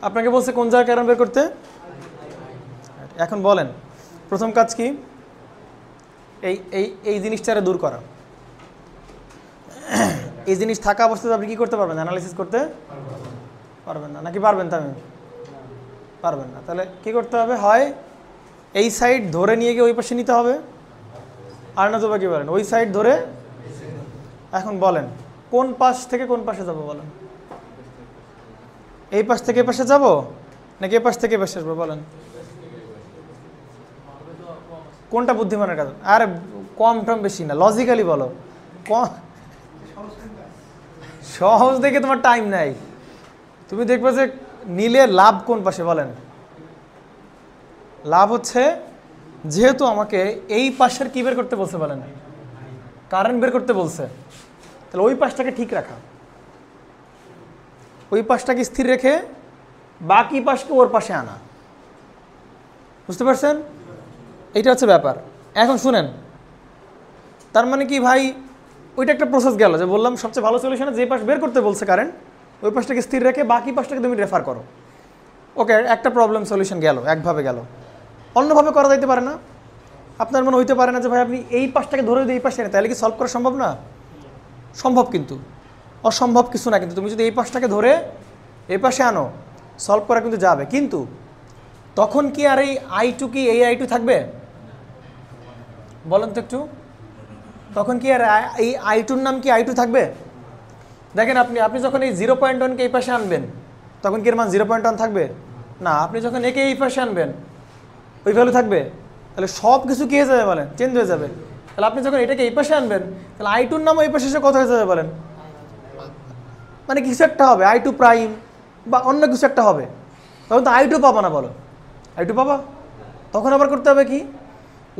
আপনাকে বলছে কোন জায়গার কারেন্ট বের করতে। এখন বলেন প্রথম কাজ কি, এই এই এই জিনিসটারে দূর করা। এই জিনিস থাকা অবস্থায় আপনি কি করতে পারবেন? অ্যানালাইসিস করতে পারবেন না, নাকি পারবেন? তা আমি পারবেন না। তাহলে কি করতে হবে? হয় এই সাইড ধরে নিয়ে গিয়ে ওই পাশে নিতে হবে, আর না তো কি বলেন ওই সাইড ধরে। এখন বলেন কোন পাশ থেকে কোন পাশে যাব বলেন? এই পাশ থেকে এই পাশে যাব নাকি এই পাশ থেকে এই পাশে আসবো বলেন? কোনটা বুদ্ধিমানের কাজ? আরে কম টম বেশি না, লজিক্যালি বলো। সহজ দেখে তোমার টাইম নাই, তুমি দেখবে যে নিলে লাভ কোন পাশে বলেন? লাভ হচ্ছে যেহেতু আমাকে এই পাশের কি বের করতে বলছে বলেন? কারেন্ট বের করতে বলছে, তাহলে ওই পাশটাকে ঠিক রাখা, ওই পাশটাকে স্থির রেখে বাকি পাশকে ওর পাশে আনা। বুঝতে পারছেন? এইটা হচ্ছে ব্যাপার। এখন শুনেন, তার মানে কি ভাই, ওইটা একটা প্রসেস গেল যে বললাম সবচেয়ে ভালো সলিউশন যে পাশ বের করতে বলছে কারেন্ট, ওই পাশটাকে স্থির রেখে বাকি পাশটাকে তুমি রেফার করো। ওকে, একটা প্রবলেম সলিউশন গেল, একভাবে গেল। অন্যভাবে করা যাইতে পারে না? আপনার মনে হইতে পারে না যে ভাই আপনি এই পাশটাকে ধরে দিয়ে এই পাশে এনে, তাহলে কি সলভ করা সম্ভব না? সম্ভব, কিন্তু অসম্ভব কিছু না। কিন্তু তুমি যদি এই পাশটাকে ধরে এই পাশে আনো, সলভ করা কিন্তু যাবে। কিন্তু তখন কি আর এই I2 কি এই I2 থাকবে বলেন তো একটু? তখন কি আর এই I2-র নাম কি I2 থাকবে? দেখেন আপনি আপনি যখন এই 0.1কে এই পাশে আনবেন, তখন কি এর মান 0.1 থাকবে না। আপনি যখন একে এই পাশে আনবেন, ওই ভ্যালু থাকবে। তাহলে সব কিছু কি হয়ে যাবে বলেন? চেঞ্জ হয়ে যাবে। তাহলে আপনি যখন এটাকে এই পাশে আনবেন, তাহলে I2-র নাম এই পাশে এসে কত হয়ে যাবে বলেন? মানে কিছু একটা হবে, I2 প্রাইম বা অন্য কিছু একটা হবে। তখন তো I2 পাবা না, বলো I2 পাবা? তখন আবার করতে হবে কি,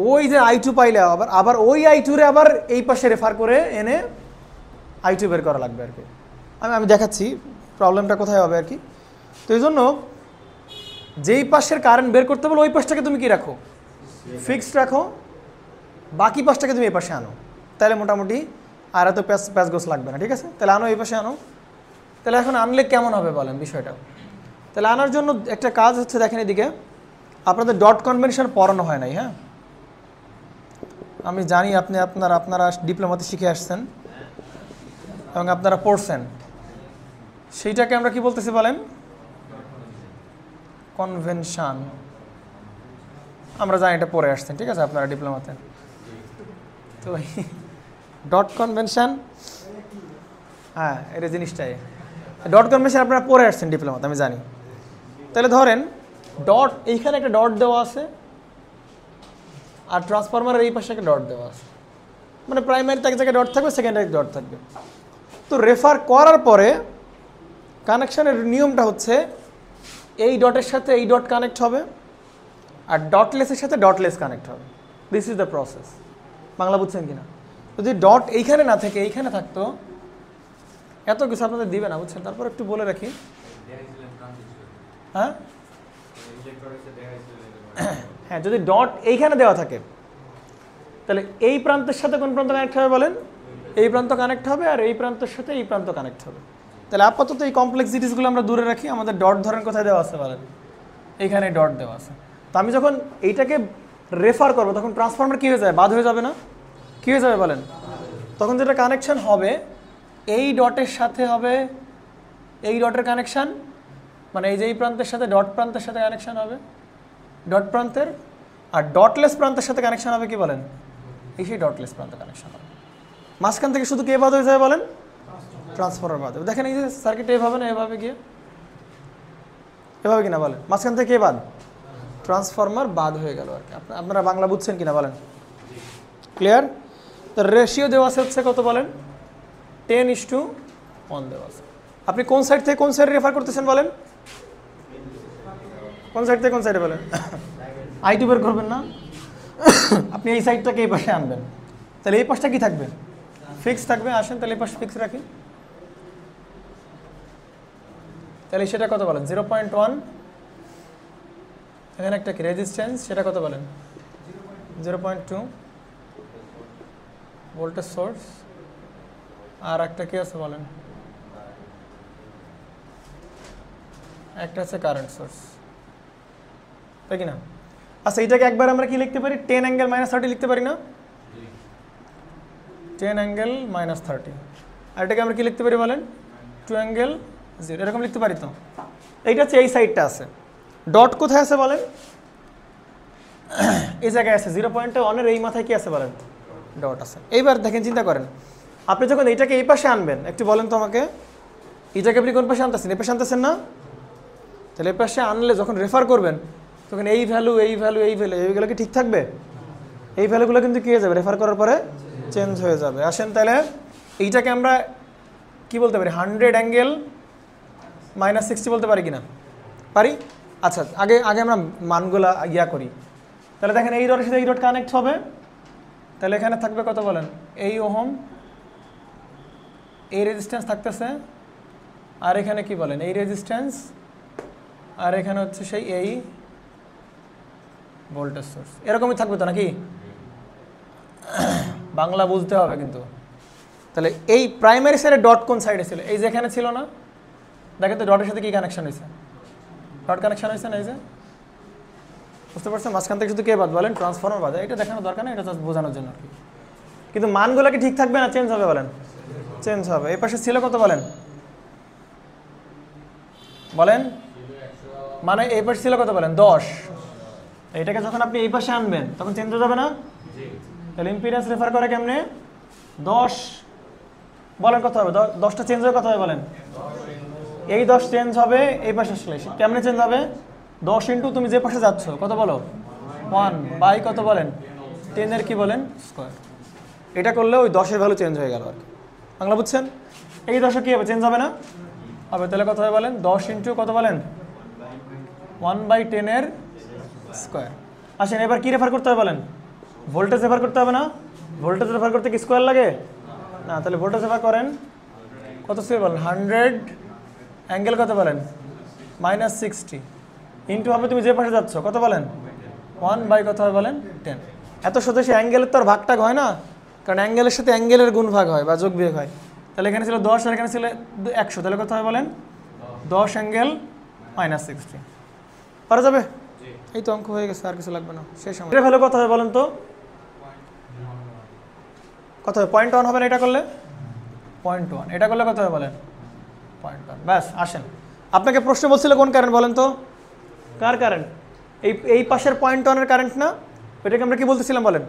ওই যে I2 পাইলে আবার আবার ওই I2-রে আবার এই পাশে রেফার করে এনে I2 বের করা লাগবে আর কি। আমি দেখাচ্ছি প্রবলেমটা কোথায় হবে আর কি। তো এই জন্য যেই পাশের কারেন্ট বের করতে বলো ওই পাশটাকে তুমি কি রাখো? ফিক্সড রাখো, বাকি পাশটাকে তুমি এই পাশে আনো। তাহলে মোটামুটি আর এত প্যাচ গোছ লাগবে না। ঠিক আছে, তাহলে আনো, এই পাশে আনো। তাহলে এখন আনলে কেমন হবে বলেন বিষয়টা? তাহলে আনার জন্য একটা কাজ হচ্ছে, দেখেন এদিকে আপনাদের ডট কনভেনশন পড়ানো হয় নাই। হ্যাঁ, আমি জানি আপনারা ডিপ্লোমাতে শিখে আসছেন এবং আপনারা পড়ছেন। সেইটাকে আমরা কি বলতেছি বলেন? কনভেনশন। আমরা জানি এটা পড়ে আসছেন, ঠিক আছে, আপনারা ডিপ্লোমাতে। তো ডট কনভেনশন, হ্যাঁ এটা জিনিসটাই। ডট কনভেনশন আপনারা পড়ে আসছেন ডিপ্লোমাতে, আমি জানি। তাহলে ধরেন ডট, এইখানে একটা ডট দেওয়া আছে আর ট্রান্সফরমারের এই পাশে একটা ডট দেওয়া আছে। মানে প্রাইমারিতে এক জায়গায় ডট থাকবে, সেকেন্ডারি ডট থাকবে। তো রেফার করার পরে কানেকশানের নিয়মটা হচ্ছে এই ডটের সাথে এই ডট কানেক্ট হবে আর ডটলেসের সাথে ডটলেস কানেক্ট হবে। This is the process. Bangla বুঝছেন কিনা? যদি ডট এইখানে না থেকে এইখানে থাকতো, এত কিছু আপনাদের দিবে না, বুঝছেন? তারপর একটু বলে রাখি, হ্যাঁ হ্যাঁ, যদি ডট এইখানে দেওয়া থাকে তাহলে এই প্রান্তের সাথে কোন প্রান্ত কানেক্ট হবে বলেন? এই প্রান্ত কানেক্ট হবে, আর এই প্রান্তের সাথে এই প্রান্ত কানেক্ট হবে। তাহলে আপাতত এই কমপ্লেক্সিটিসগুলো আমরা দূরে রাখি। আমাদের ডট ধরেন কোথায় দেওয়া আছে বলেন? এইখানে ডট দেওয়া আছে। তো আমি যখন এইটাকে রেফার করবো তখন ট্রান্সফরমার কী হয়ে যায়? বাদ হয়ে যাবে না? কী হয়ে যাবে বলেন? তখন যেটা কানেকশান হবে এই ডটের সাথে হবে এই ডটের কানেকশান, মানে এই যে এই প্রান্তের সাথে ডট প্রান্তের সাথে কানেকশান হবে ডট প্রান্তের, আর ডটলেস প্রান্তের সাথে কানেকশান হবে কি বলেন? এই সেই ডটলেস প্রান্তে কানেকশান হবে। মাঝখান থেকে শুধু কে বাদ হয়ে যায় বলেন? ট্রান্সফরমার বাদ হবে। দেখেন এই যে সার্কিট এভাবে না এভাবে গিয়ে এভাবে কিনা বলেন? মাঝখান থেকে কে বাদ? ট্রান্সফরমার বাদ হয়ে গেল আর কি। আপনারা বাংলা বুঝছেন কিনা বলেন? ক্লিয়ার? তো রেশিও দেওয়া আছে হচ্ছে কত বলেন? 10:1 দেওয়া আছে। আপনি কোন সাইড থেকে কোন সাইডে রেফার করতেছেন বলেন? কোন সাইড থেকে কোন সাইডে বলেন? I2 বের করবেন না, আপনি এই সাইডটাকে এই পাশে আনবেন। তাহলে এই পাশটা কি থাকবে? ফিক্স থাকবে। আসেন তাহলে এই পাশে ফিক্স রাখি। তাহলে সেটা কত বলেন? 0.1। এখানে একটা কি রেজিস্ট্যান্স, সেটা কত বলেন? 0.2 ভোল্টেজ সোর্স। আর একটা কি আছে বলেন? একটা হচ্ছে কারেন্ট সোর্স, তাই কি না? আচ্ছা এইটাকে একবার আমরা কি লিখতে পারি, 10 অ্যাঙ্গেল -30 লিখতে পারি না? 10 অ্যাঙ্গেল -30, আর এটাকে আমরা কি লিখতে পারি বলেন, 2 অ্যাঙ্গেল 0, এরকম লিখতে পারি তো। এইটা হচ্ছে এই সাইডটা আছে, ডট কোথায় আছে বলেন, এই জায়গায় আছে, 0.1 এই মাথায় কি আছে বলেন, ডট আছে। এইবার দেখেন, চিন্তা করেন, আপনি যখন এইটাকে এই পাশে আনবেন, একটু বলেন তো আমাকে, এইটাকে আপনি কোন পাশে আনতেছেন, এই পাশে আনতেছেন না? তাহলে এই পাশে আনলে যখন রেফার করবেন তখন এই ভ্যালু এই ভ্যালু এই ভ্যালু এইগুলো কি ঠিক থাকবে? এই ভ্যালুগুলো কিন্তু কী হয়ে যাবে, রেফার করার পরে চেঞ্জ হয়ে যাবে। আসেন তাহলে এইটাকে আমরা কি বলতে পারি, 100 অ্যাঙ্গেল -60 বলতে পারি কি না? পারি। আচ্ছা আগে আমরা মানগুলা ইয়া করি। তাহলে দেখেন এই রডের সাথে এই রড কানেক্ট হবে, তাহলে এখানে থাকবে কত বলেন, এই ওহম, এই রেজিস্ট্যান্স থাকতেছে, আর এখানে কি বলেন, এই রেজিস্ট্যান্স, আর এখানে হচ্ছে সেই এই ভোল্টেজ সোর্স, এরকমই থাকবে তো নাকি? বাংলা বুঝতে হবে কিন্তু। তাহলে এই প্রাইমারি সাইডে ডট কোন সাইডে ছিল, এই যে এখানে ছিল না, দেখেন তো ডটের সাথে কি কানেকশন হয়েছে, ডট কানেকশন হয়েছে না, এই যে বুঝতে পারছেন, মাঝখান থেকে শুধু কে বাদ বলেন, ট্রান্সফর্মার বাদ, এটা দেখানোর দরকার নেই, এটা জাস্ট বোঝানোর জন্য আর কি। কিন্তু মানগুলো কি ঠিক থাকবে না চেঞ্জ হবে বলেন? চেঞ্জ হবে। এই পাশে ছিল কত বলেন, বলেন মানে এই পাশে ছিল কত বলেন, 10। এটাকে যখন আপনি এই পাশে আনবেন তখন চেঞ্জ হয়ে যাবে না? তাহলে ইম্পিডেন্স রেফার করে কেমনে, 10 বলেন কত হবে, 10টা চেঞ্জ হবে কত হবে বলেন, এই 10 চেঞ্জ হবে এই পাশে আসলে, কেমনে চেঞ্জ হবে, 10 ইন্টু তুমি যে পাশে যাচ্ছ কত বলো, 1 বাই কত বলেন, 10 এর কি বলেন স্কোয়ার। এটা করলে ওই 10-এর ভ্যালু চেঞ্জ হয়ে গেল আর কি, বাংলা বুঝছেন? এই 10 কি হবে, চেঞ্জ হবে না? হবে। তাহলে কত হবে বলেন, 10 ইন্টু কত বলেন, 1/10 এর স্কোয়ার। আসেন এবার কি রেফার করতে হবে বলেন, ভোল্টেজ রেফার করতে হবে না? ভোল্টেজ রেফার করতে কি স্কোয়ার লাগে না? তাহলে ভোল্টেজ রেফার করেন কত স্কোয়ার বলেন, 100 অ্যাঙ্গেল কত বলেন -60 ইন্টু হবে তুমি যে পাশে যাচ্ছ কত বলেন, 1 কত হয় বলেন 10। এত সোজা সে অ্যাঙ্গেলের তো আর ভাগটাগ হয় না, কারণ অ্যাঙ্গেলের সাথে অ্যাঙ্গেলের গুণ ভাগ হয় বা যোগ বিয়োগ হয়। তাহলে এখানে ছিল 10 আর এখানে ছিল 100, তাহলে কত হয় বলেন, 10 অ্যাঙ্গেল -60। পারা যাবে? এই তো অঙ্ক হয়ে গেছে, আর কিছু লাগবে না, শেষ। আমার ভ্যালু কত হবে বলেন তো, কত হবে, 0.1 হবে না এটা করলে, 0.1, এটা করলে কত হবে বলেন, 0.1। ব্যাস। আসেন আপনাকে প্রশ্ন বলছিল কোন কারেন্ট বলেন তো, কার কারেন্ট, এই পাশের 0.1 এর কারেন্ট না, ওইটাকে আমরা কি বলতেছিলাম বলেন,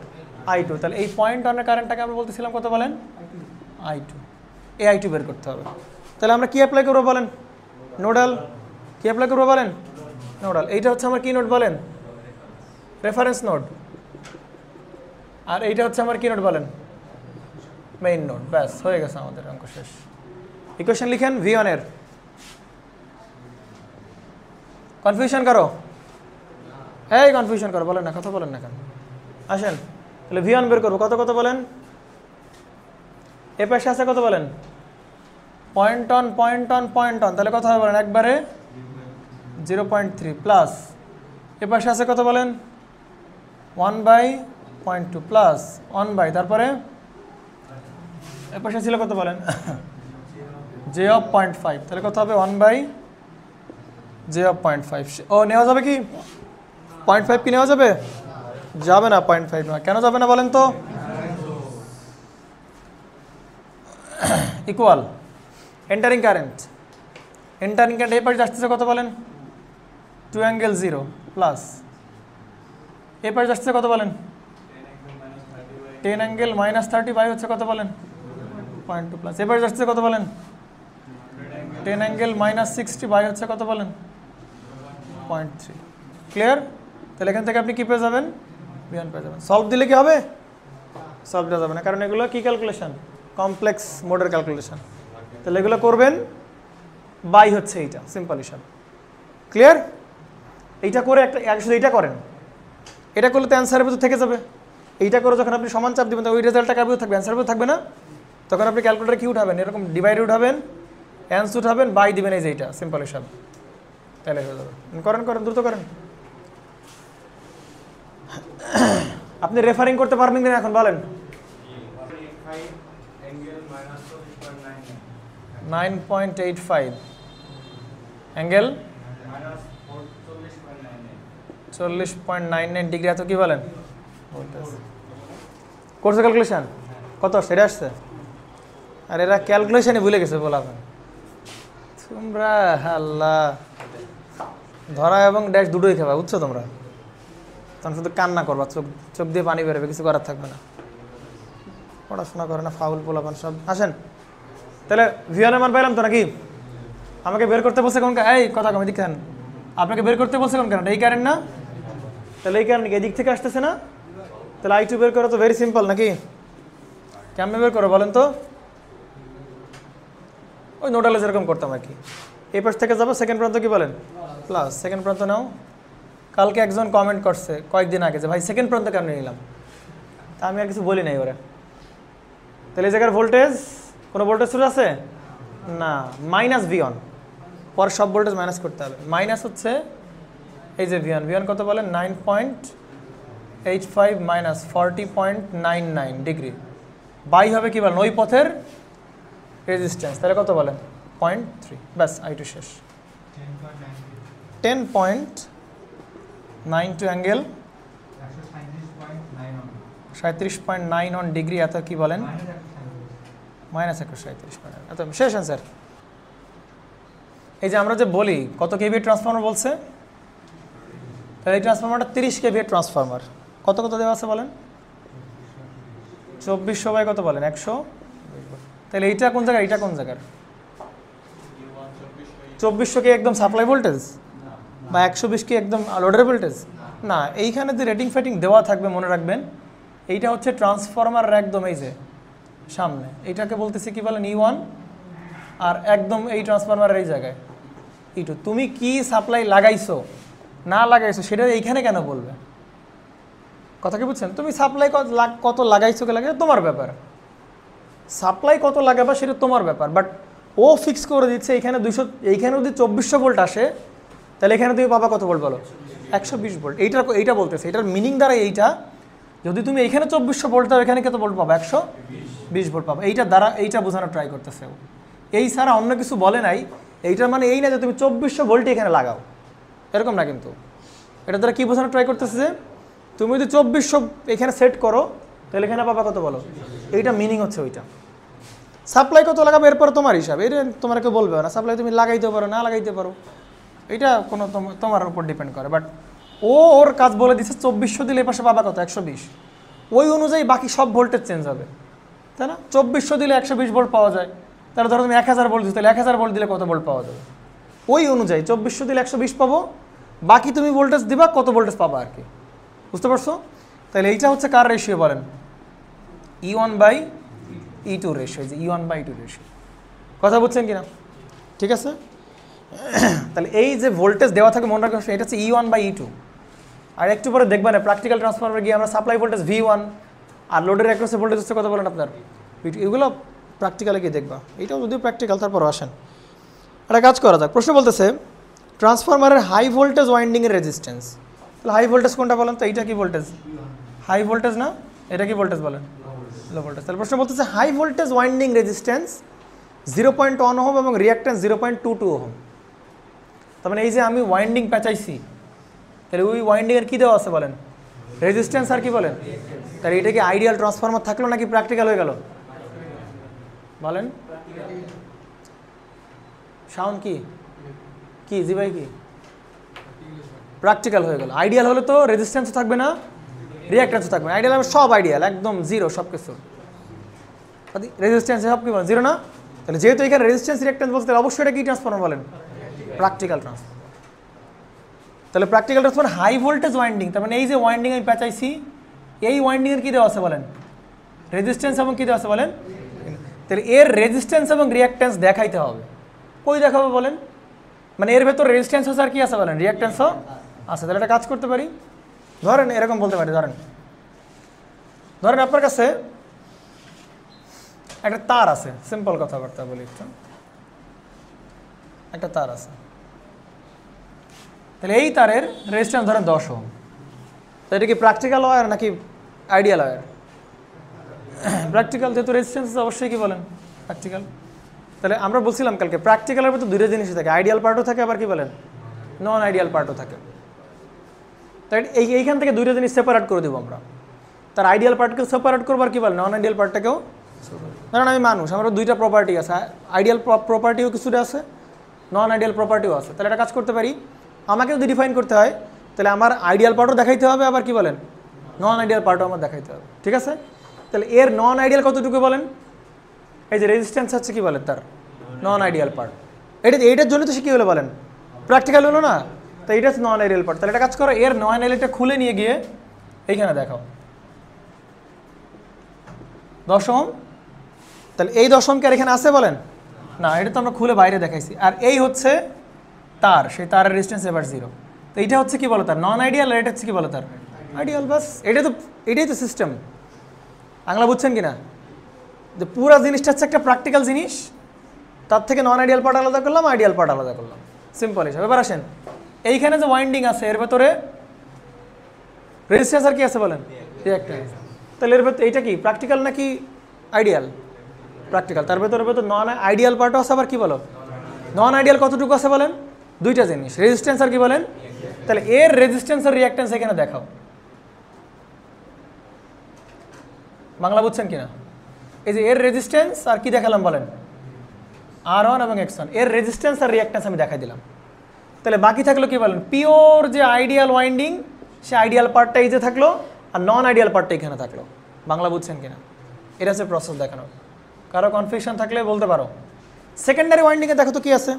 I2। তাহলে এই 0.1 এর কারেন্টটাকে আমরা বলতেছিলাম কত বলেন, I2। এই I2 বের করতে হবে। তাহলে আমরা কি অ্যাপ্লাই করবো বলেন, নোডাল। কি অ্যাপ্লাই করবো বলেন, নোডাল। এইটা হচ্ছে আমার কি নোড বলেন, রেফারেন্স নোড, আর এইটা হচ্ছে আমার কি নোড বলেন, মেইন নোড। ব্যাস হয়ে গেছে, আমাদের অঙ্ক শেষ। ইকুয়েশন লিখেন V1 এর, কনফিউশন করো, এই কনফিউশন করো, বলেন না, কথা বলেন না কেন। আসেন তাহলে V1 বের করবো, কত কত বলেন, এ পাশে আছে কত বলেন, 0.1 তাহলে কত হবে বলেন, একবারে 0.3 প্লাস, এ পাশে আছে কত বলেন, 1/0.2 প্লাস 1 তারপরে এ পাশে ছিল কত বলেন, J/0.5, তাহলে কত হবে 1/J/0.5। ও নেওয়া যাবে কি 0.5 কি নেওয়া যাবে, যাবে না 0.5 না, কেন যাবে না বলেন তো, equal entering current, entering current এই পাশে আসতেছে কত বলেন, 2 অ্যাঙ্গেল 0 প্লাস, এই পাশে আসতেছে কত বলেন, 10 অ্যাঙ্গেল -30 বাই হচ্ছে কত বলেন, 0.2 প্লাস, এই পাশে আসতেছে কত বলেন, 10 অ্যাঙ্গেল -60 বাই হচ্ছে কত বলেন, 0.3। ক্লিয়ার? তাহলে এখান থেকে আপনি কি পেয়ে যাবেন, V1 পেয়ে যাবেন। সলভ দিলে কি হবে, সলভ দেওয়া যাবে না, কারণ এগুলো কি ক্যালকুলেশন, কমপ্লেক্স মোডের ক্যালকুলেশন। তাহলে এগুলো করবেন বাই হচ্ছে এইটা, সিম্পল হিসাব। ক্লিয়ার? এইটা করে শুধু এইটা করেন, এটা করলে তো অ্যান্সারের ভিতর থেকে যাবে। এইটা করে যখন আপনি সমান চাপ দেবেন ওই রেজাল্টটা কার ভিতর থাকবে, অ্যান্সারের ভিতর থাকবে না। তখন আপনি ক্যালকুলেটার কি উঠাবেন, এরকম ডিভাইড উঠাবেন, অ্যান্স উঠাবেন, বাই দিবেন, এই যে এইটা সিম্পল হিসাব, তাহলে হয়ে যাবে। করেন করেন, দ্রুত করেন। আপনি রেফারিং করতে পারবেন কিনা এখন বলেন, 9.85 অ্যাঙ্গেল 40.99 ডিগ্রি এত কি বলেন করছে ক্যালকুলেশন কত সেটা আসছে আর এরা ক্যালকুলেশনই ভুলে গেছে বলা তোমরা আল্লাহ ধরা এবং ড্যাশ দুটোই খাবা বুঝছো তোমরা তখন শুধু কান্না করবা চোখ চোখ দিয়ে পানি বেরোবে কিছু করার থাকবে না পড়াশোনা করে না ফাউল পোলাপান সব আসেন তাহলে ভিওনের মান পাইলাম তো নাকি আমাকে বের করতে বলছে কোন এই কথা কমে দিচ্ছেন আপনাকে বের করতে বলছে কোন কারণ এই কারণ না তাহলে এই কারণে এদিক থেকে আসতেছে না তাহলে I2 বের করা তো ভেরি সিম্পল নাকি কেমনে বের করো বলেন তো ওই নোডালে যেরকম করতাম আর কি এই পাশ থেকে যাবো সেকেন্ড প্রান্ত কি বলেন প্লাস সেকেন্ড প্রান্ত নাও কালকে একজন কমেন্ট করছে কয়েকদিন আগে যে ভাই সেকেন্ড প্রান্ত কেমনে নিলাম তা আমি আর কিছু বলি নাই ওরা তাহলে এই জায়গার ভোল্টেজ কোনো ভোল্টেজ সোর্স আছে না মাইনাস V1 পর সব ভোল্টেজ মাইনাস করতে হবে মাইনাস হচ্ছে এই যে V1 কত বলেন 9.85 মাইনাস 40.99 ডিগ্রি বাই হবে কি বলেন ওই পথের রেজিস্ট্যান্স তাহলে কত বলেন 0.3 ব্যাস I2 শেষ 10.92 অ্যাঙ্গেল 37.91 ডিগ্রি এত কি বলেন মাইনাস 137 এত শেষ অ্যান্সার এই যে আমরা যে বলি কত কেভি ট্রান্সফরমার বলছে তাহলে এই ট্রান্সফরমারটা 30 কেভি ট্রান্সফরমার কত কত দেওয়া আছে বলেন 2400 বাই কত বলেন 100 তাহলে এইটা কোন জায়গা এইটা কোন জায়গার 2400 কি একদম সাপ্লাই ভোল্টেজ বা 120 কি একদম লোডের ভোল্টেজ না এইখানে যে রেটিং ফেটিং দেওয়া থাকবে মনে রাখবেন এইটা হচ্ছে ট্রান্সফরমার একদম এই যে সামনে এইটাকে বলতেছি কি বলেন E1 আর একদম এই ট্রান্সফরমারের এই জায়গায় E2 তুমি কি সাপ্লাই লাগাইছো না লাগাইছো সেটা এইখানে কেন বলবে কথা কি বুঝছেন তুমি সাপ্লাই কত লাগাইছো কে লাগাইছো তোমার ব্যাপার সাপ্লাই কত লাগাবা সেটা তোমার ব্যাপার বাট ও ফিক্স করে দিচ্ছে এইখানে 200 এইখানে যদি 2400 ভোল্ট আসে তাহলে এখানে তুমি পাবা কত ভোল্ট বলো 120 ভোল্ট এইটা বলতেছে এটার মিনিং দ্বারা এইটা যদি তুমি এখানে 2400 ভোল্ট দাও এখানে কত ভোল্ট পাবা 120 ভোল্ট পাবা এইটা দ্বারা এইটা বোঝানোর ট্রাই করতেছে এই ছাড়া অন্য কিছু বলে নাই এইটার মানে এই না যে তুমি 2400 ভোল্ট এখানে লাগাও এরকম না কিন্তু এটা দ্বারা কি বোঝানোর ট্রাই করতেছে যে তুমি যদি 2400 এখানে সেট করো তাহলে এখানে পাবা কত বলো এইটা মিনিং হচ্ছে ওইটা সাপ্লাই কত লাগাবে এরপর তোমার হিসাব এটা তোমার কেউ বলবে না সাপ্লাই তুমি লাগাইতে পারো না লাগাইতে পারো এটা কোনো তোমার উপর ডিপেন্ড করে বাট ওর কাজ বলে দিচ্ছে 2400 দিলে এ পাশে পাবা কত 120 ওই অনুযায়ী বাকি সব ভোল্টেজ চেঞ্জ হবে তাই না 2400 দিলে 120 ভোল্ট পাওয়া যায় তাহলে ধরো তুমি 1000 ভোল্ট দিচ্ছ তাহলে 1000 ভোল্ট দিলে কত ভোল্ট পাওয়া যাবে ওই অনুযায়ী 2400 দিলে 120 পাবো বাকি তুমি ভোল্টেজ দিবা কত ভোল্টেজ পাবা আর কি বুঝতে পারছো তাহলে এইটা হচ্ছে কার রেশিও বলেন E1 বাই E2 রেশিও যে E1 বাই E2 রেশিও কথা বুঝছেন কিনা ঠিক আছে তাহলে এই যে ভোল্টেজ দেওয়া থাকে মনে রাখবেন এটা হচ্ছে E1 বাই E2 আর একটু পরে দেখবেন প্র্যাকটিক্যাল ট্রান্সফরমারে গিয়ে আমরা সাপ্লাই ভোল্টেজ V1 আর লোডের অ্যাক্রসে ভোল্টেজ হচ্ছে কত বলেন আপনার এগুলো প্র্যাকটিক্যালে গিয়ে দেখবা এইটাও যদিও প্র্যাকটিক্যাল তারপর আসেন একটা কাজ করা যাক প্রশ্ন বলতেছে ট্রান্সফরমারের হাই ভোল্টেজ ওয়াইন্ডিংয়ের রেজিস্ট্যান্স তাহলে হাই ভোল্টেজ কোনটা বলেন তো এইটা কি ভোল্টেজ হাই ভোল্টেজ না এটা কি ভোল্টেজ বলেন লো ভোল্টেজ তাহলে প্রশ্ন বলতেছে high voltage winding resistance 0.1 ohm এবং রিঅ্যাকট্যান্স 0.22 ওহম তার মানে এই যে আমি ওয়াইন্ডিং পেঁচাইছি তাহলে ওই ওয়াইন্ডিংয়ের কী দেওয়া আছে বলেন রেজিস্ট্যান্স আর কি বলেন তাহলে এটা কি আইডিয়াল ট্রান্সফরমার থাকলো নাকি প্র্যাকটিক্যাল হয়ে গেল বলেন সাউন্ড কি জি ভাই কি প্র্যাকটিক্যাল হয়ে গেল আইডিয়াল হলে তো রেজিস্ট্যান্সও থাকবে না রিঅ্যাকট্যান্সও থাকবে না আইডিয়াল হবে সব আইডিয়াল একদম জিরো সব কিছু রেজিস্ট্যান্স সব কি বলেন জিরো না তাহলে যেহেতু এখানে রেজিস্ট্যান্স রিঅ্যাকট্যান্স বলতে তাহলে অবশ্যই এটা কি ট্রান্সফরমার বলেন প্র্যাকটিক্যাল ট্রান্সফরমার তাহলে practical transformer high voltage winding তার মানে এই যে ওয়াইন্ডিং আমি পেঁচাইছি এই ওয়াইন্ডিংয়ের কী দেওয়া আছে বলেন রেজিস্ট্যান্স এবং কী দেওয়া আছে বলেন তাহলে এর রেজিস্ট্যান্স এবং রিঅ্যাকট্যান্স দেখাইতে হবে কই দেখাবো বলেন মানে এর ভেতর রেজিস্ট্যান্স আছে আর কি আছে বলেন রিঅ্যাকট্যান্সও আছে তাহলে একটা কাজ করতে পারি ধরেন এরকম বলতে পারি ধরেন আপনার কাছে একটা তার আছে সিম্পল কথাবার্তা বলি একটু একটা তার আছে তাহলে এই তারের রেজিস্ট্যান্স ধরেন 10 ওহম তো এটা কি প্র্যাকটিক্যাল ওয়্যার নাকি আইডিয়াল ওয়্যার প্র্যাকটিক্যাল যেহেতু রেজিস্ট্যান্স আছে অবশ্যই কি বলেন প্র্যাকটিক্যাল তাহলে আমরা বলছিলাম কালকে প্র্যাকটিক্যালের মধ্যে দুইটা জিনিসই থাকে আইডিয়াল পার্টও থাকে আবার কি বলেন নন আইডিয়াল পার্টও থাকে। তাই এইখান থেকে দুইটা জিনিস সেপারেট করে দেবো আমরা, তার আইডিয়াল পার্টকেও সেপারেট করবো আর কি বলে নন আইডিয়াল পার্টটাকেও। কারণ আমি মানুষ, আমার দুইটা প্রপার্টি আছে, আইডিয়াল প্রপার্টিও কিছুটা আছে, নন আইডিয়াল প্রপার্টিও আছে। তাহলে একটা কাজ করতে পারি, আমাকে যদি ডিফাইন করতে হয় তাহলে আমার আইডিয়াল পার্টও দেখাইতে হবে, আবার কি বলেন নন আইডিয়াল পার্টও আমার দেখাইতে হবে, ঠিক আছে? তাহলে এর নন আইডিয়াল কতটুকু বলেন? এই যে রেজিস্ট্যান্স হচ্ছে কি বলেন তার নন আইডিয়াল পার্ট। এইটার জন্য তো সে কী হলো বলেন প্র্যাকটিক্যাল হলো না, তো এটা হচ্ছে নন আইডিয়াল পার্ট। তাহলে একটা কাজ করো, এর নন আইডিয়ালটা খুলে নিয়ে গিয়ে এইখানে দেখাও 10 ওহম। তাহলে এই 10 ওহম কি আর এখানে আছে বলেন? না, এটা তো আমরা খুলে বাইরে দেখাইছি। আর এই হচ্ছে তার, সেই তারের রেজিস্ট্যান্স এবার 0। তো এইটা হচ্ছে কি বলো তার নন আইডিয়াল, আর এটা হচ্ছে কি বলো তার আইডিয়াল। বাস এটাই তো সিস্টেম। বাংলা বুঝছেন কি না? যে পুরো জিনিসটা হচ্ছে একটা প্র্যাকটিক্যাল জিনিস, তার থেকে নন আইডিয়াল পার্ট আলাদা করলাম, আইডিয়াল পার্ট আলাদা করলাম, সিম্পল হিসাবে। এবার আসেন, এইখানে যে ওয়াইন্ডিং আছে এর ভেতরে রেজিস্ট্যান্স আর কি আছে বলেন? রিঅ্যাক্ট্যান্স। তাহলে এর ভেতরে এইটা কি প্র্যাকটিক্যাল নাকি আইডিয়াল? প্র্যাকটিক্যাল। তার ভেতরে নন আইডিয়াল পার্টও আছে, আবার কি বলো নন আইডিয়াল কতটুকু আছে বলেন? দুইটা জিনিস, রেজিস্ট্যান্স আর কি বলেন? তাহলে এর রেজিস্ট্যান্স আর রিঅ্যাক্ট্যান্স এখানে দেখাও। বাংলা বুঝছেন কিনা? এই যে এর রেজিস্ট্যান্স আর কি দেখালাম বলেন? R1 এবং X1, এর রেজিস্ট্যান্স আর রিঅ্যাক্ট্যান্স আমি দেখাই দিলাম। তাহলে বাকি থাকলো কি বলেন? পিওর যে আইডিয়াল ওয়াইন্ডিং, সে আইডিয়াল পার্টটা এই যে থাকলো, আর নন আইডিয়াল পার্টটা এখানে থাকলো। বাংলা বুঝছেন কিনা? এটা হচ্ছে প্রসেস দেখানো। কারো কনফিউশন থাকলে বলতে পারো। সেকেন্ডারি ওয়াইন্ডিংয়ে দেখো তো কি আছে,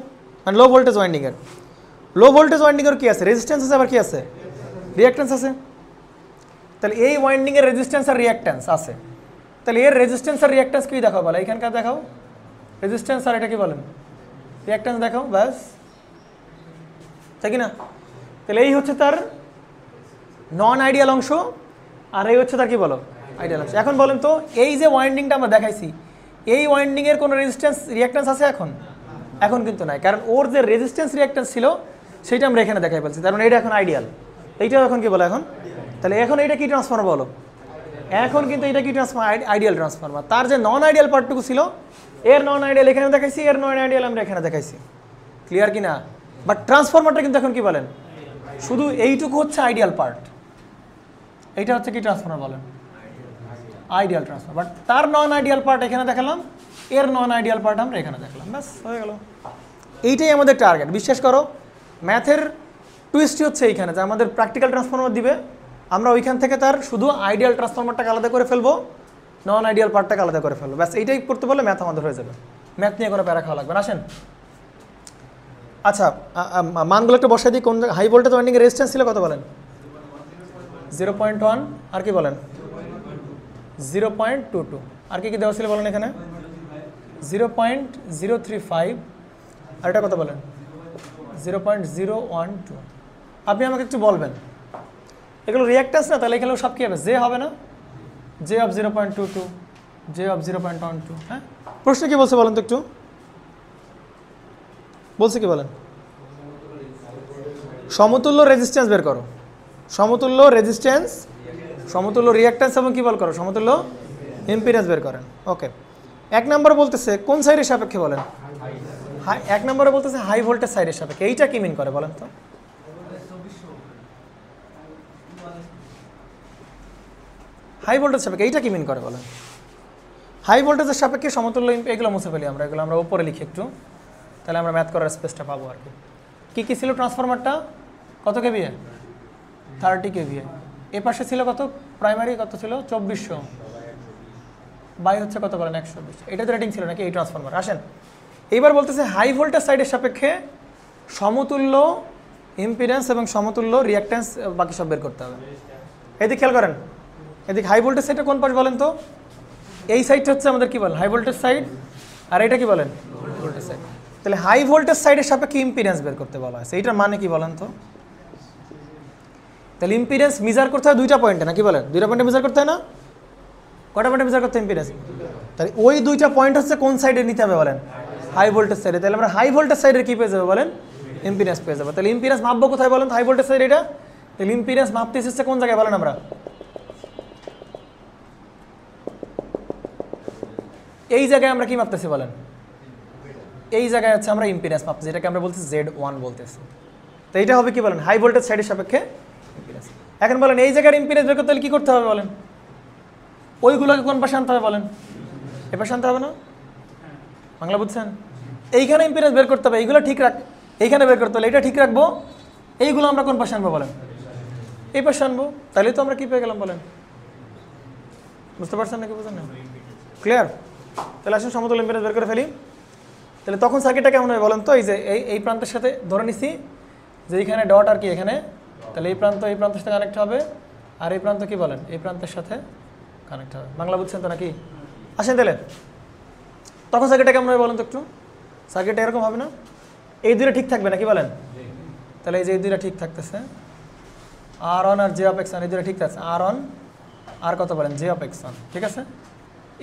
মানে লো ভোল্টেজ ওয়াইন্ডিংয়ের। লো ভোল্টেজ ওয়াইন্ডিংয়ের কি আছে? রেজিস্ট্যান্স আছে, আবার কি আছে? রিঅ্যাক্ট্যান্স আছে। তাহলে এই ওয়াইন্ডিংয়ের রেজিস্ট্যান্স আর রিঅ্যাক্ট্যান্স আছে। তাহলে এর রেজিস্ট্যান্স আর রিঅ্যাক্ট্যান্স কি দেখাও বলো? এইখানকার দেখাও রেজিস্ট্যান্স, আর এটা কি বলেন রিঅ্যাক্ট্যান্স দেখাও, ব্যাস, তাই কি না? তাহলে এই হচ্ছে তার নন আইডিয়াল অংশ, আর এই হচ্ছে তার কি বলো আইডিয়াল অংশ। এখন বলেন তো, এই যে ওয়াইন্ডিংটা আমরা দেখাইছি, এই ওয়াইন্ডিংয়ের কোনো রেজিস্ট্যান্স রিঅ্যাক্ট্যান্স আছে এখন? এখন কিন্তু নাই, কারণ ওর যে রেজিস্ট্যান্স রিঅ্যাক্ট্যান্স ছিল সেটা আমরা এখানে দেখাই ফেলছি। তার মানে এটা এখন আইডিয়াল, এইটাও এখন কি বলো এখন? তাহলে এখন এইটা কি ট্রান্সফর্মার বলো? এখন কিন্তু এটা কি ট্রান্সফর্মার? Ideal transformer. তার যে নন আইডিয়াল পার্টটুকু ছিল, এর নন আইডিয়াল এখানে দেখাইছি, এর নন আইডিয়াল আমরা এখানে দেখাইছি। ক্লিয়ার কি না? বাট ট্রান্সফর্মারটা কিন্তু এখন কি বলেন? শুধু এইটুকু হচ্ছে আইডিয়াল পার্ট, এইটা হচ্ছে কি ট্রান্সফর্মার বলেন? Ideal transformer. বাট তার নন আইডিয়াল পার্ট এখানে দেখালাম, এর নন আইডিয়াল পার্ট আমরা এখানে দেখালাম, ব্যাস হয়ে গেল। এইটাই আমাদের টার্গেট। বিশ্বাস করো, ম্যাথের টুইস্টই হচ্ছে এইখানে, যে আমাদের প্র্যাকটিক্যাল ট্রান্সফর্মার দিবে, আমরা ওইখান থেকে তার শুধু আইডিয়াল ট্রান্সফর্মারটাকে আলাদা করে ফেলবো, নন আইডিয়াল পার্টটাকে আলাদা করে ফেলবো, ব্যাস। এইটাই করতে বললে ম্যাথ আমাদের হয়ে যাবে। ম্যাথ নিয়ে কোনো প্যারা খাওয়া লাগবে না। আসেন, আচ্ছা মানগুলো একটু বসাই দিই। কোন হাই ভোল্টেজ ওয়াইন্ডিংয়ের রেজিস্ট্যান্স ছিল কত বলেন? 0.1। আর কি বলেন? 0.22। আর কি কি দেওয়া ছিল বলেন এখানে? 0.035। আর এটা কত বলেন? 0.012। আপনি আমাকে একটু বলবেন, এগুলো রিঅ্যাক্ট্যান্স না? তাহলে এখানে সব কি হবে? জে হবে না? J of 0.22, J of 0.12। হ্যাঁ, প্রশ্ন কি বলছে বলেন তো একটু? বলছে কি বলেন? সমতুল্য রেজিস্ট্যান্স বের করো, সমতুল্য রেজিস্ট্যান্স, সমতুল্য রিঅ্যাক্ট্যান্স এবং কি বল করো সমতুল্য ইম্পিডেন্স বের করেন। ওকে, 1 নম্বর বলতেছে কোন সাইডের সাপেক্ষে বলেন? 1 নম্বরে বলতেছে হাই ভোল্টেজ সাইডের সাপেক্ষে। এইটা কি মিন করে বলেন তো? হাই ভোল্টেজ সাপেক্ষে এইটা কি মিন করে বলেন? হাই ভোল্টেজের সাপেক্ষে সমতুল্য, এগুলো মুছে ফেলি আমরা, এগুলো আমরা উপরে লিখি একটু, তাহলে আমরা ম্যাথ করার স্পেসটা পাবো আর কি। কী ছিল ট্রান্সফরমারটা? কত কেভিএ? 30 কেভিএ। এ পাশে ছিল কত? প্রাইমারি কত ছিল? 2400। বাই হচ্ছে কত বলেন? 120। এটা তো রেটিং ছিল নাকি এই ট্রান্সফরমার? আসেন, এইবার বলতেছে হাই ভোল্টেজ সাইডের সাপেক্ষে সমতুল্য ইম্পিডেন্স এবং সমতুল্য রিঅ্যাক্ট্যান্স বাকি সব বের করতে হবে। এদিকে খেয়াল করেন, এদিকে হাই ভোল্টেজ সাইডটা কোন পাশ বলেন তো? এই সাইডটা হচ্ছে আমাদের কি বলেন? High voltage side. আর এটা কি বলেন? Voltage side. তাহলে হাই ভোল্টেজ সাইডের সাপেক্ষে ইম্পিডেন্স বের করতে বলা হয়েছে। এইটার মানে কি বলেন তো? তাহলে ইম্পিডেন্স মেজার করতে হয় 2টা পয়েন্টে, নাকি বলেন? 2টা পয়েন্টে মেজার করতে হয় না? কটা পয়েন্টে মেজার করতে হয় ইম্পিডেন্স? তাহলে ওই 2টা পয়েন্ট হচ্ছে কোন সাইডে নিতে হবে বলেন? হাই ভোল্টেজ সাইডে। তাহলে আমরা হাই ভোল্টেজ সাইডের কি পেয়ে যাবো বলেন? ইম্পিডেন্স পেয়ে যাবো। তাহলে ইম্পিডেন্স মাপবো কোথায় বলেন? হাই ভোল্টেজ সাইড এটা। তাহলে ইম্পিডেন্স মাপতে এসেছে কোন জায়গায় বলেন? আমরা এই জায়গায় আমরা কি মাপতেছি বলেন? এই জায়গায় হচ্ছে আমরা ইম্পিডেন্স মাপতেছি, যেটাকে আমরা বলতেছি Z1 বলতেছি। তো এইটা হবে কি বলেন হাই ভোল্টেজ সাইডের সাপেক্ষে ইম্পিডেন্স। এখন বলেন এই জায়গার ইম্পিডেন্স বের করতে হলে কী করতে হবে বলেন? ওইগুলোকে কোন পাশে আনতে হবে বলেন? এ পাশে আনতে হবে না? বাংলা বুঝছেন? এইখানে ইম্পিডেন্স বের করতে হবে, এইগুলো ঠিক রাখ, এইখানে বের করতে হলে এটা ঠিক রাখবো, এইগুলো আমরা কোন পাশে আনবো বলেন? এই পাশে আনবো। তাহলে তো আমরা কী পেয়ে গেলাম বলেন? বুঝতে পারছেন নাকি বুঝেন না? ক্লিয়ার? তাহলে আসুন সমতুল্য ইম্পিডেন্স বের করে ফেলি। তাহলে তখন সার্কিটটা কেমন হবে বলেন তো? এই যে এই প্রান্তের সাথে ধরে নিছি যে এইখানে ডট আর কি এখানে, তাহলে এই প্রান্তের সাথে কানেক্ট হবে, আর এই প্রান্ত কি বলেন? এই প্রান্তের সাথে কানেক্ট হবে। বাংলা বুঝছেন তো নাকি? আসেন তাহলে তখন সার্কিটটা কেমন হবে বলেন তো একটু? সার্কিটটা এরকম হবে না? এই দুটো ঠিক থাকবে নাকি বলেন? তাহলে এই যে এই দুটো ঠিক থাকতেছে, R1 আর J(x1) এই দুটো ঠিক থাকছে। R1 আর কত বলেন? J(x1), ঠিক আছে?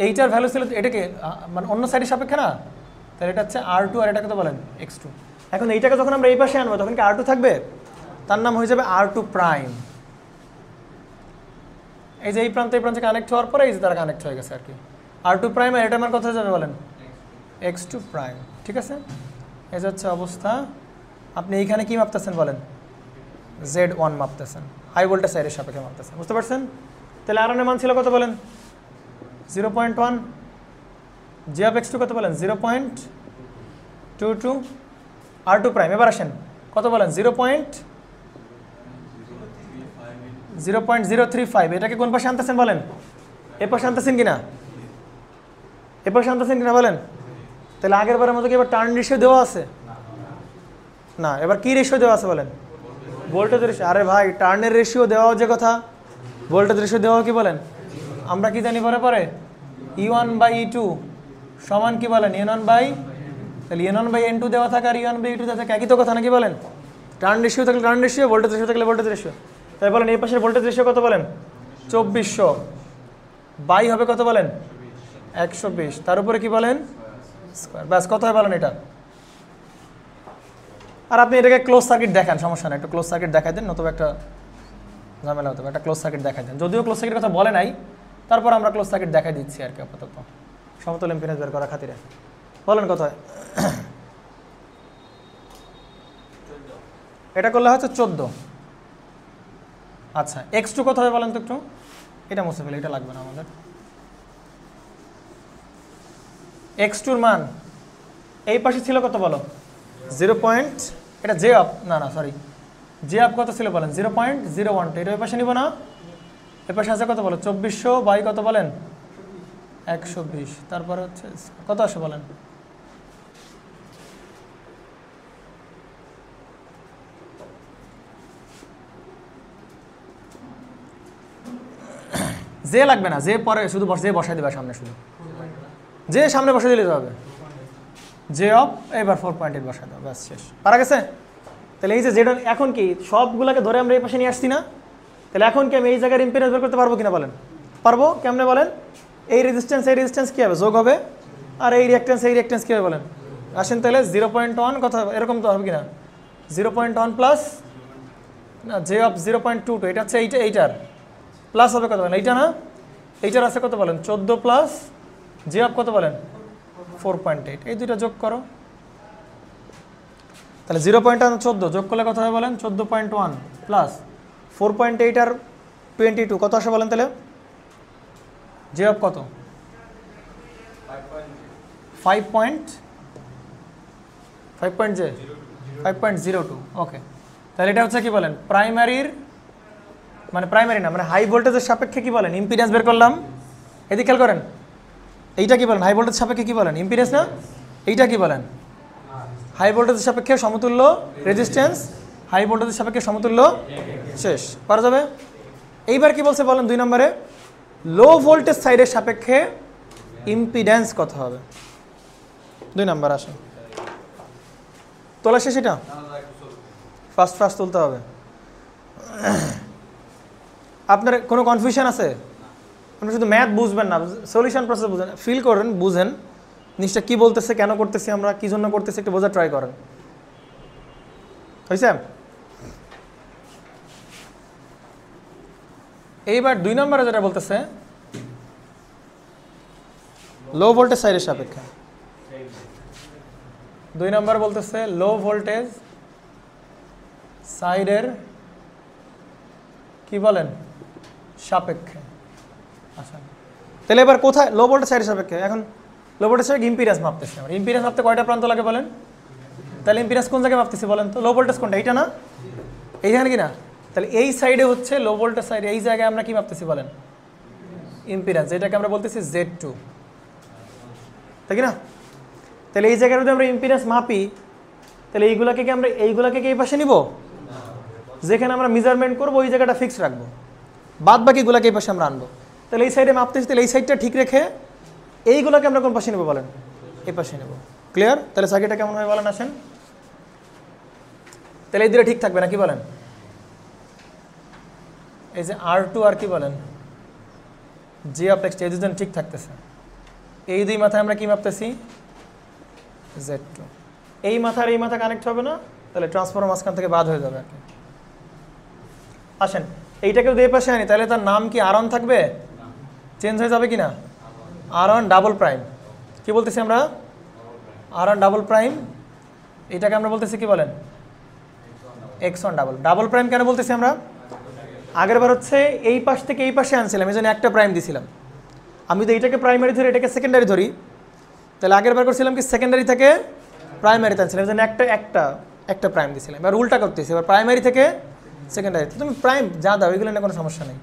এইটার ভ্যালু ছিল এটাকে মানে অন্য সাইডের সাপেক্ষে না, তাহলে এটা হচ্ছে R2 আর এটা কত বলেন? X2। এখন এইটাকে যখন আমরা এই পাশে আনবো তখন কি R2 থাকবে? তার নাম হয়ে যাবে R2 প্রাইম। এই যে এই প্রান্তে কানেক্ট হওয়ার পরে এই যে তারা কানেক্ট হয়ে গেছে আর কি। R2 প্রাইম আর এটা আমার কত হয়ে যাবে বলেন? X2 প্রাইম, ঠিক আছে? এই যে হচ্ছে অবস্থা। আপনি এইখানে কি মাপতেছেন বলেন? Z1 মাপতেছেন, হাই ভোল্টেজ সাইডের সাপেক্ষে মাপতেছেন। বুঝতে পারছেন? তাহলে R1 এর মান ছিল কত বলেন? 0.1। J(x2) কত বলেন? 0.22। R2 প্রাইম এবার আসেন কত বলেন? 0.035। এটাকে কোন পাশে আনতেছেন বলেন? এ পাশে আনতেছেন কিনা? এ পাশে আনতেছেন কিনা বলেন? তাহলে আগের বারের মতো কি এবার টার্ন রেশিও দেওয়া আছে? না, এবার কি রেশিও দেওয়া আছে বলেন? Voltage ratio. আরে ভাই, টার্নের রেশিও দেওয়া যে কথা, ভোল্টেজ রেশিও দেওয়া কি বলেন? আমরা কি জানি পরে E1/E2 সমান কি বলেন? N1 বাই, তাহলে N1/N2 দেওয়া থাকে আর E1/E2 দেওয়া থাকে, একই তো কথা নাকি বলেন? টার্ন রেশিও থাকলে টার্ন রেশিও, ভোল্টেজ রেশিও থাকলে ভোল্টেজ রেশিও। তাই বলেন এই পাশের ভোল্টেজ রেশিও কত বলেন? 2400 বাই হবে কত বলেন? 120, তার উপরে কি বলেন? স্কয়ার। ব্যাস, কত হয় বলেন এটা? আর আপনি এটাকে ক্লোজ সার্কিট দেখান, সমস্যা না, একটু ক্লোজ সার্কিট দেখাই দেন, নতুবা একটা ঝামেলা হতে পারে। একটা ক্লোজ সার্কিট দেখাই দেন, যদিও ক্লোজ সার্কিটের কথা বলে নাই, তারপর আমরা ক্লোজ সার্কিট দেখাই দিচ্ছি আর কি আপাতত সমতুল্য ইম্পিডেন্স বের করার খাতিরে। বলেন কত হয়? এটা করলে হচ্ছে 14। আচ্ছা, X2 কত হবে বলেন তো একটু? এটা মুছে ফেলে, এটা লাগবে না আমাদের। X2 মান এই পাশে ছিল কত বলো? 0. এটা J আপ, না সরি, J আপ কত ছিল বলেন? 0.012। এটা ওই পাশে নিব না, এ পাশে আছে কত বলো? 2400 বাই কত বলেন? 120, তারপরে হচ্ছে কত আসে বলেন? J লাগবে না, J পরে শুধু J বসাই দেবে সামনে, শুধু J সামনে বসাই দিলে হবে। J অফ এবার 4.8 বসাই দেবো, ব্যাস শেষ। পারা গেছে? তাহলে এই যে যেটা এখন কি সবগুলোকে ধরে আমরা এই পাশে নিয়ে আসছি না, তাহলে এখন কি আমি এই জায়গার ইম্পিডেন্স বের করতে পারবো কিনা বলেন? পারবো। কেমনে বলেন? এই রেজিস্ট্যান্স কী হবে? যোগ হবে, আর এই রিঅ্যাক্ট্যান্স কী হবে বলেন? আসেন তাহলে 0.1 কথা এরকম তো হবে কিনা? 0.1 প্লাস না J অফ 0.22, এটা হচ্ছে এইটার প্লাস হবে কত বলেন? এইটা না, এইটার আছে কত বলেন? 14 প্লাস J অফ কত বলেন? 4.8। এই দুইটা যোগ করো, তাহলে 0.1 14 যোগ করলে কত হবে বলেন? 14.1 প্লাস 4.8 আর 22 কত আসে বলেন? তাহলে J অফ কত? 5.02। ওকে, তাহলে এটা হচ্ছে কি বলেন? প্রাইমারির মানে প্রাইমারি না, মানে হাই ভোল্টেজের সাপেক্ষে কি বলেন? ইম্পিডেন্স বের করলাম। এদিকে খেয়াল করেন, এইটা কি বলেন? হাই ভোল্টেজ সাপেক্ষে কি বলেন? ইম্পিডেন্স না? এইটা কি বলেন? হাই ভোল্টেজের সাপেক্ষে সমতুল্য রেজিস্ট্যান্স, হাই ভোল্টেজের সাপেক্ষে সমতুল্য, শেষ। পারা যাবে? এইবার কি বলছে বলেন? 2 নম্বরে লো ভোল্টেজ সাইডের সাপেক্ষে ইম্পিডেন্স কত হবে? 2 নম্বর আসে তোলা শেষ। এটা ফার্স্ট তুলতে হবে। আপনার কোনো কনফিউশন আছে? আপনি শুধু ম্যাথ বুঝবেন না, সলিউশন প্রসেস বুঝেন, ফিল করেন, বুঝেন জিনিসটা কী বলতেছে, কেন করতেছি আমরা, কী জন্য করতেছি, একটু বোঝার ট্রাই করেন। হয়েছে? এইবার 2 নম্বরে যেটা বলতেছে লো ভোল্টেজ সাইডের সাপেক্ষে, 2 নম্বর বলতেছে লো ভোল্টেজ সাইডের কি বলেন সাপেক্ষে। আচ্ছা তাহলে এবার কোথায় লো ভোল্টেজ সাইডের সাপেক্ষে, এখন লো ভোল্টেজ সাইড ইম্পিডেন্স মাপতেছি আমরা। ইম্পিডেন্স মাপতে কয়টা প্রান্ত লাগে বলেন? তাহলে ইম্পিডেন্স কোন জায়গায় মাপতেছি বলেন তো? লো ভোল্টেজ কোনটা, এইটা না? এইখানে কি না? তাহলে এই সাইডে হচ্ছে লো ভোল্টেজ সাইড, এই জায়গায় আমরা কি মাপতেছি বলেন? ইম্পিডেন্স, এটাকে আমরা বলতেছি Z2, তাই কি না? তাহলে এই জায়গায় যদি আমরা ইম্পিডেন্স মাপি তাহলে এইগুলাকে কি আমরা এইগুলাকে কি এই পাশে নিব? যেখানে আমরা মেজারমেন্ট করবো ওই জায়গাটা ফিক্স রাখবো, বাদ বাকিগুলোকে এই পাশে আমরা আনবো। তাহলে এই সাইডে মাপতেছি, তাহলে এই সাইডটা ঠিক রেখে এইগুলোকে আমরা কোন পাশে নেবো বলেন? এই পাশে নেব। ক্লিয়ার? তাহলে সার্কিটটা কেমন হয় বলেন আসেন। তাহলে এই দুটো ঠিক থাকবে না কি বলেন? এই যে R2 আর কি বলেন জি অফ এক্স, এই দুজন ঠিক থাকতেছে। এই দুই মাথায় আমরা কি মাপতেছি? Z2। এই মাথার এই মাথা কানেক্ট হবে না, তাহলে ট্রান্সফরমার মাঝখান থেকে বাদ হয়ে যাবে আর কি। আসেন এইটাকেও দুই পাশে আনি, তাহলে তার নাম কি R1 থাকবে? চেঞ্জ হয়ে যাবে কি না? R1 double prime. কি বলতেছি আমরা? R1 double prime. এটাকে আমরা বলতেছি কি বলেন? X1 double. ডাবল প্রাইম কেন বলতেছি আমরা? আগের বার হচ্ছে এই পাশ থেকে এই পাশে আনছিলাম, এই জন্য একটা প্রাইম দিছিলাম। আমি যদি এইটাকে প্রাইমারি ধরি এটাকে সেকেন্ডারি ধরি, তাহলে আগের বার করছিলাম কি সেকেন্ডারি থেকে প্রাইমারিতে আনছিলাম, এই জন্য একটা প্রাইম দিছিলাম। এবার উল্টা করতেছি, এবার প্রাইমারি থেকে সেকেন্ডারি। তুমি প্রাইম যা দাও এগুলো নিয়ে কোনো সমস্যা নেই,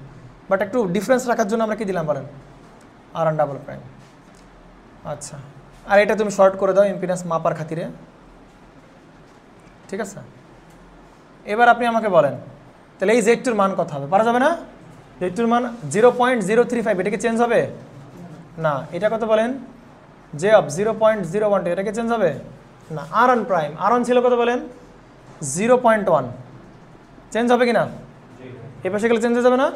বাট একটু ডিফারেন্স রাখার জন্য আমরা কি দিলাম বলেন? R1 double prime. আচ্ছা, আর এটা তুমি শর্ট করে দাও ইম্পিডেন্স মাপার খাতিরে, ঠিক আছে? এবার আপনি আমাকে বলেন তাহলে এই Z2 মান কত হবে? পারা যাবে না? Z2 মান 0.035, এটা কি চেঞ্জ হবে? না। এটা কত বলেন? J অফ 0.012, এটা কি চেঞ্জ হবে? না। R1 প্রাইম, R1 ছিল কত বলেন? 0.1, চেঞ্জ হবে কি না? এই পাশে গেলে চেঞ্জ হয়ে যাবে না?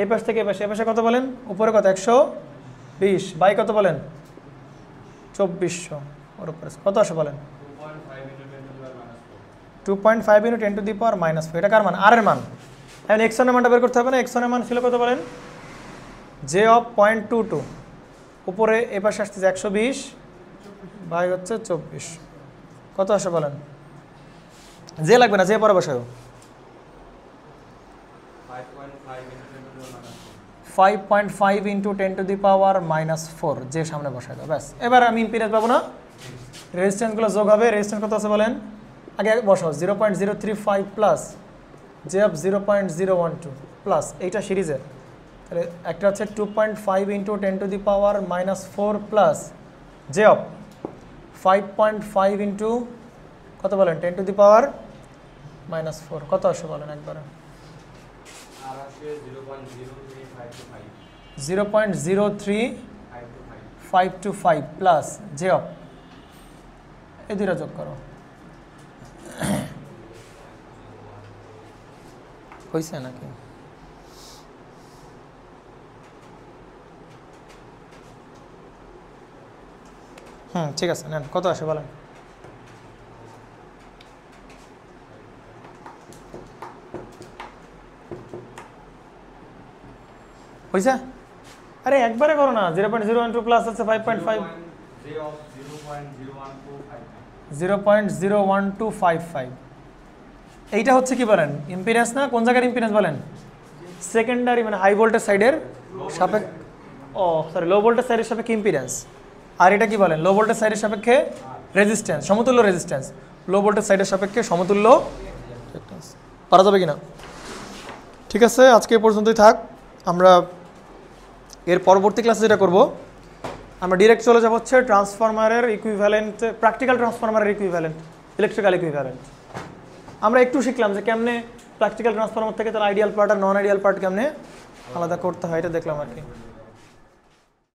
এই পাশ থেকে এই পাশে কত বলেন? উপরে কত? 120 বাই কত বলেন? 2400, ওর উপরে কত আসে বলেন? 2.5 × 10 to the power -4। এটা কার মান? R এর মান। এখন X1 এর মানটা বের করতে হবে না? X1 এর মান ছিল কত বলেন? J অফ 0.22, উপরে এই পাশে আসতেছে 120 বাই হচ্ছে 24, কত আসে বলেন? যে লাগবে না, যে পরে বসাও। 5.5 × 10 to the power -4, যে সামনে বসাই দাও, ব্যাস। এবার আমি ইম্পিডেন্স পাবো না? রেজিস্ট্যান্সগুলো যোগ হবে। রেজিস্ট্যান্স কত আছে বলেন? আগে বসাও 0.035 প্লাস J অফ 0.012 প্লাস এইটা সিরিজের, তাহলে একটা হচ্ছে 2.5 × 10 to the power -4 plus J of 5.5 × কত বলেন? 10 to the power -4, কত আসে বলেন একবারে? 0.03525 প্লাস J অফ, এই দুইটা যোগ করো, হয়েছে নাকি? ঠিক আছে, নেন কত আসে বলেন? হয়েছে? আরে একবারে করো না। 0.012 প্লাস আছে 5.5, 0.01255। এইটা হচ্ছে কি বলেন? ইম্পিডেন্স না? কোন জায়গার ইম্পিডেন্স বলেন? সেকেন্ডারি, মানে হাই ভোল্টেজ সাইডের সাপেক্ষে, লো ভোল্টেজ সাইডের সাপেক্ষে ইম্পিডেন্স। আর এটা কি বলেন? লো ভোল্টেজ সাইডের সাপেক্ষে রেজিস্ট্যান্স, সমতুল্য রেজিস্ট্যান্স। লো ভোল্টেজ সাইডের সাপেক্ষে সমতুল্য রেজিস্ট্যান্স। পারা যাবে কিনা? ঠিক আছে, আজকে এ পর্যন্তই থাক। আমরা এর পরবর্তী ক্লাসে যেটা করব, আমরা ডিরেক্ট চলে যাব হচ্ছে ট্রান্সফরমারের ইকুইভ্যালেন্ট, প্র্যাকটিক্যাল ট্রান্সফরমারের ইকুইভ্যালেন্ট, ইলেকট্রিক্যাল ইকুইভ্যালেন্ট। আমরা একটু শিখলাম যে কেমনে প্র্যাকটিক্যাল ট্রান্সফরমার থেকে তার আইডিয়াল পার্ট আর নন আইডিয়াল পার্ট কেমনে আলাদা করতে হয়, এটা দেখলাম আর কি।